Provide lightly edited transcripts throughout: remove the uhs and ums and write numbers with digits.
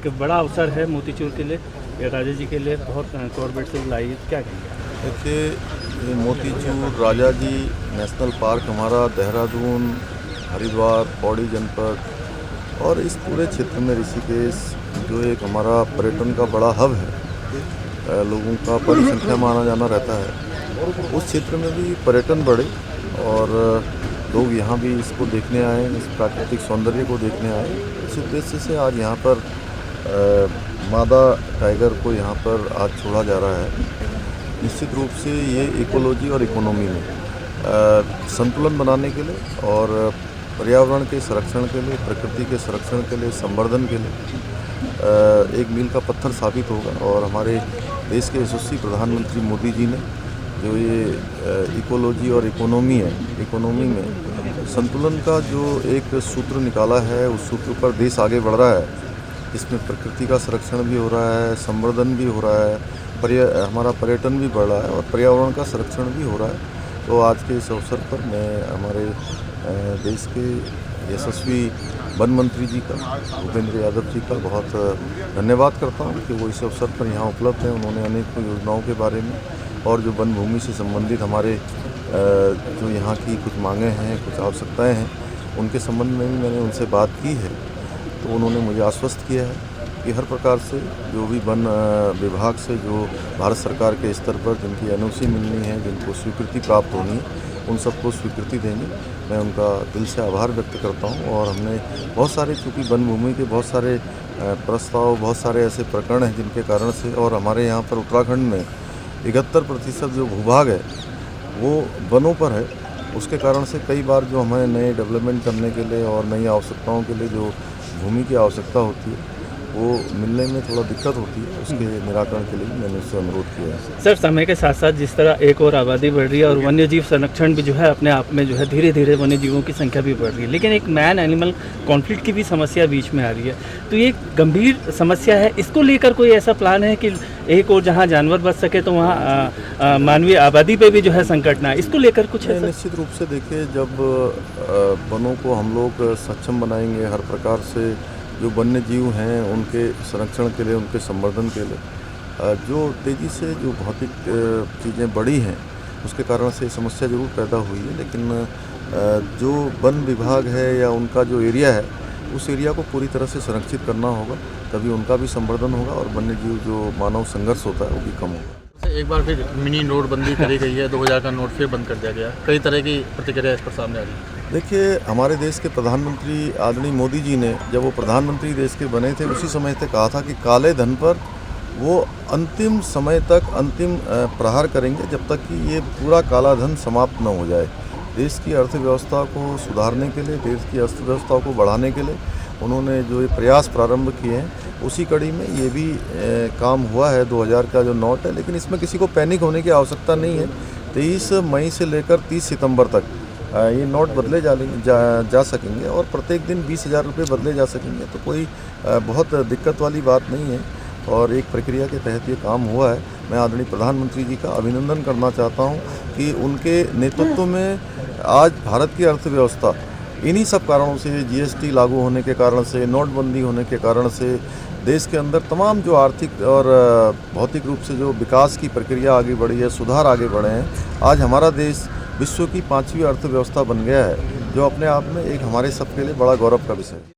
एक बड़ा अवसर है मोतीचूर के लिए, राजा जी के लिए बहुत कॉर्बेट से लाई, क्या कहेंगे? देखिए, ये मोतीचूर राजा जी नेशनल पार्क हमारा देहरादून, हरिद्वार, पौड़ी जनपद और इस पूरे क्षेत्र में ऋषिकेश जो एक हमारा पर्यटन का बड़ा हब है, लोगों का बड़ी संख्या में आना जाना रहता है। उस क्षेत्र में भी पर्यटन बढ़े और लोग यहाँ भी इसको देखने आए, इस प्राकृतिक सौंदर्य को देखने आए। इस उद्देश्य से आज यहाँ पर मादा टाइगर को यहाँ पर आज छोड़ा जा रहा है। निश्चित रूप से ये इकोलॉजी और इकोनॉमी में संतुलन बनाने के लिए और पर्यावरण के संरक्षण के लिए, प्रकृति के संरक्षण के लिए, संवर्धन के लिए एक मील का पत्थर साबित होगा। और हमारे देश के यशस्वी प्रधानमंत्री मोदी जी ने जो ये इकोलॉजी और इकोनॉमी में संतुलन का जो एक सूत्र निकाला है, उस सूत्र पर देश आगे बढ़ रहा है। इसमें प्रकृति का संरक्षण भी हो रहा है, संवर्धन भी हो रहा है, हमारा पर्यटन भी बढ़ रहा है और पर्यावरण का संरक्षण भी हो रहा है। तो आज के इस अवसर पर मैं हमारे देश के यशस्वी वन मंत्री जी का, भूपेंद्र यादव जी का बहुत धन्यवाद करता हूं कि वो इस अवसर पर यहाँ उपलब्ध हैं। उन्होंने अनेक योजनाओं के बारे में और जो वन भूमि से संबंधित हमारे जो यहाँ की कुछ मांगें हैं, कुछ आवश्यकताएं हैं, उनके संबंध में भी मैंने उनसे बात की है। तो उन्होंने मुझे आश्वस्त किया है कि हर प्रकार से जो भी वन विभाग से जो भारत सरकार के स्तर पर जिनकी एनओसी मिलनी है, जिनको स्वीकृति प्राप्त होनी है, उन सबको स्वीकृति देंगे। मैं उनका दिल से आभार व्यक्त करता हूं। और हमने बहुत सारे, चूँकि वन भूमि के बहुत सारे प्रस्ताव, बहुत सारे ऐसे प्रकरण हैं जिनके कारण से, और हमारे यहाँ पर उत्तराखंड में 71% जो भूभाग है वो वनों पर है। उसके कारण से कई बार जो हमें नए डेवलपमेंट करने के लिए और नई आवश्यकताओं के लिए जो भूमि की आवश्यकता होती है, वो मिलने में थोड़ा दिक्कत होती है। उसके निराकरण के लिए मैंने उससे अनुरोध किया है। सर, समय के साथ साथ जिस तरह एक और आबादी बढ़ रही है और वन्य जीव संरक्षण भी जो है अपने आप में जो है धीरे धीरे वन्य जीवों की संख्या भी बढ़ रही है, लेकिन एक मैन एनिमल कॉन्फ्लिक्ट की भी समस्या बीच में आ रही है। तो ये एक गंभीर समस्या है, इसको लेकर कोई ऐसा प्लान है कि एक और जहाँ जानवर बच सके तो वहाँ मानवीय आबादी पे भी जो है संकट ना आए, इसको लेकर कुछ है सर? निश्चित रूप से देखिए, जब वनों को हम लोग सक्षम बनाएंगे, हर प्रकार से जो वन्य जीव हैं उनके संरक्षण के लिए, उनके संवर्धन के लिए, जो तेज़ी से जो भौतिक चीज़ें बढ़ी हैं, उसके कारण से समस्या ज़रूर पैदा हुई है। लेकिन जो वन विभाग है या उनका जो एरिया है, उस एरिया को पूरी तरह से संरक्षित करना होगा, तभी उनका भी संवर्धन होगा और वन्य जीव जो मानव संघर्ष होता है वो भी कम होगा। एक बार फिर मिनी नोटबंदी करी गई है, 2000 का नोट फिर बंद कर दिया गया। कई तरह की प्रतिक्रिया इस पर सामने आ रही है। देखिए, हमारे देश के प्रधानमंत्री आदरणीय मोदी जी ने, जब वो प्रधानमंत्री देश के बने थे, उसी समय से कहा था कि काले धन पर वो अंतिम समय तक अंतिम प्रहार करेंगे, जब तक कि ये पूरा काला धन समाप्त न हो जाए। देश की अर्थव्यवस्था को सुधारने के लिए, देश की अर्थव्यवस्था को बढ़ाने के लिए उन्होंने जो ये प्रयास प्रारंभ किए हैं, उसी कड़ी में ये भी काम हुआ है। 2000 का जो नोट है, लेकिन इसमें किसी को पैनिक होने की आवश्यकता नहीं है। 23 मई से लेकर 30 सितंबर तक ये नोट बदले जा सकेंगे और प्रत्येक दिन 20,000 रुपये बदले जा सकेंगे। तो कोई बहुत दिक्कत वाली बात नहीं है और एक प्रक्रिया के तहत ये काम हुआ है। मैं आदरणीय प्रधानमंत्री जी का अभिनंदन करना चाहता हूँ कि उनके नेतृत्व में आज भारत की अर्थव्यवस्था इन्हीं सब कारणों से, जीएसटी लागू होने के कारण से, नोटबंदी होने के कारण से, देश के अंदर तमाम जो आर्थिक और भौतिक रूप से जो विकास की प्रक्रिया आगे बढ़ी है, सुधार आगे बढ़े हैं। आज हमारा देश विश्व की 5वीं अर्थव्यवस्था बन गया है, जो अपने आप में एक हमारे सबके लिए बड़ा गौरव का विषय है।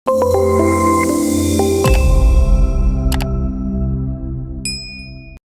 है।